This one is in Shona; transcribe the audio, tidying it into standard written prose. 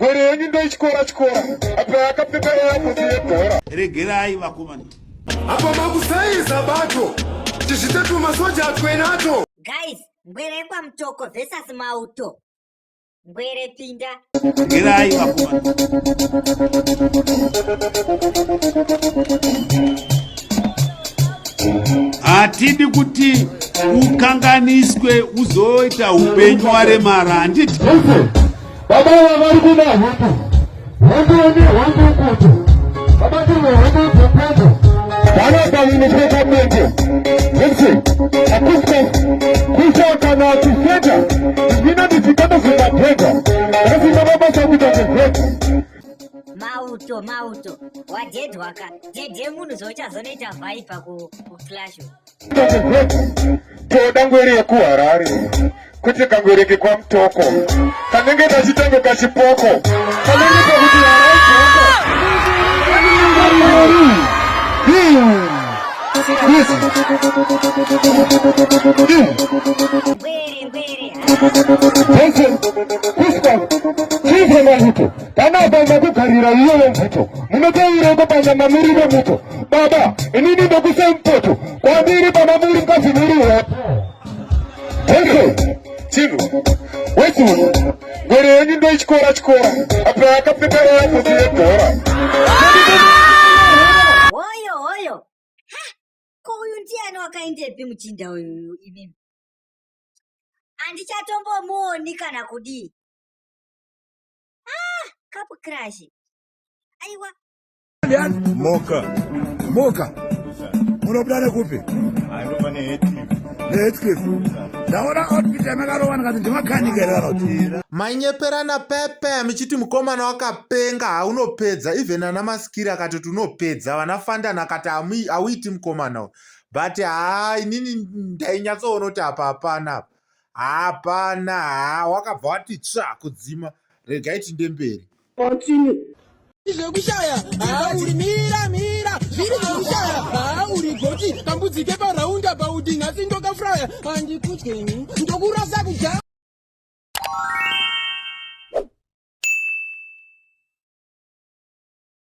ngwere yenyu ndoichikora apa yakapfeka yapo yebhora. Regerai vakomana. Apa makusaiza bato tichitetu masoja atwenato. Guys, ngwere kwa mtoko versus mauto. Ngwere pinda. Regerai vakomana. Hatidi kuti ukanganiswe uzoita upenyu waremara handiti. Baba vari kuna hondu kutu baba tine hondu kutu bana pavinopeka mende vese akuska kusha kana kuseta zvina ndizikata zvingatega asina mabasa kuita zvega. Mauto wadhedwaka dhedhe munhu zvochazonoita vhaipa kuclash. Toda ngwere yekuharare kuti kangwereke kwa mtoko kanenge kachitango kachipoko kanenge kakuti harai kana bamba kugarira iyoyo mvuto munotaureko panyama muri nemuto baba inini ndokusa mpoto kwandiri pana muri mkazi muri wapo chinhu wesu ngwere yenyu ndoichikora apa yakapfeka yapo yebhora. Hoyo ko uyu ndiani wakaendepi muchinda uyu imimi? Handichatombomuoni kana kudii. Kapu crash. Aiwa. Moka. Munobudane kupi? Ayinoba ne-headcliff. Ne-headcliff. Ndaona outfit yamakarowana kati ndimakhanikera kuti. Mainyeperana pepe michiti mukomana wakapenga haunopedza even ana maskiri akatoti unopedza vanafandana akati hauiti mukomana but inini ndainyatsoona kuti apa hapana wakabva wati tsva kudzima regaiti ndemberi. Zvekushaya uri mira zviri zvekushaya uri goti tambudzike paraunda pauti nhasi ndokafraya handikutyenyi ndokurasa kudya.